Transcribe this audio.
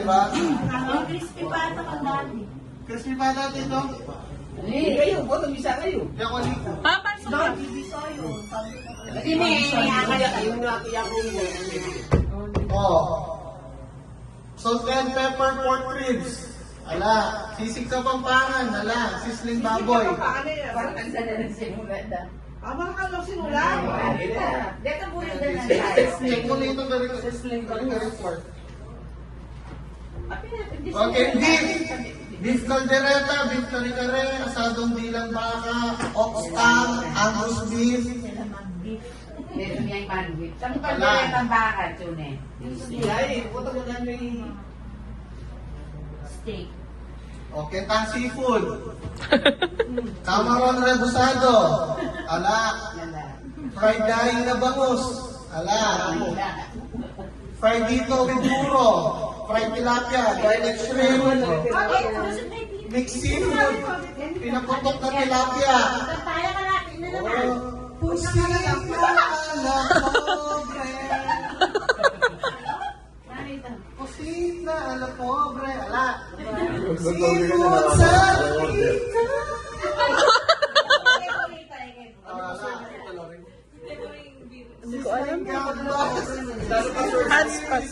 ba? Crispy pata ka dati. Crispy pata dito? Kayo, botong isa kayo. Hindi ako dito. Papansin ka. Hindi, may kaya kayo nga kaya ko Oh. Salt and pepper pork ribs. Ala, sisig sa Pampangan. Ala, sisling baboy. Parang ang sana ng sinulat na. Amang ka lang sinulat. Dito po yung dalang tayo. Check mo nito na report. Okay, beef caldereta, beef kare-kare, asadong dilang baka, ox-tang, angus beef. Meron niya yung bandwidth. Saan pa dyan ang baka, Tune? Ay, puto mo na yung Steak. Okay, tang seafood. Camarón rebusado. Ala, fried daing na bangus. Ala, fried dito with puro. Fried tilapia, garlic shrimp, mixed seafood, pinaputok na tilapia. Tayo ka natin na naman. Pusina la pobre. Pusina la pobre. Ala. Sipon sa tika. Hindi ko alam. Hotspot.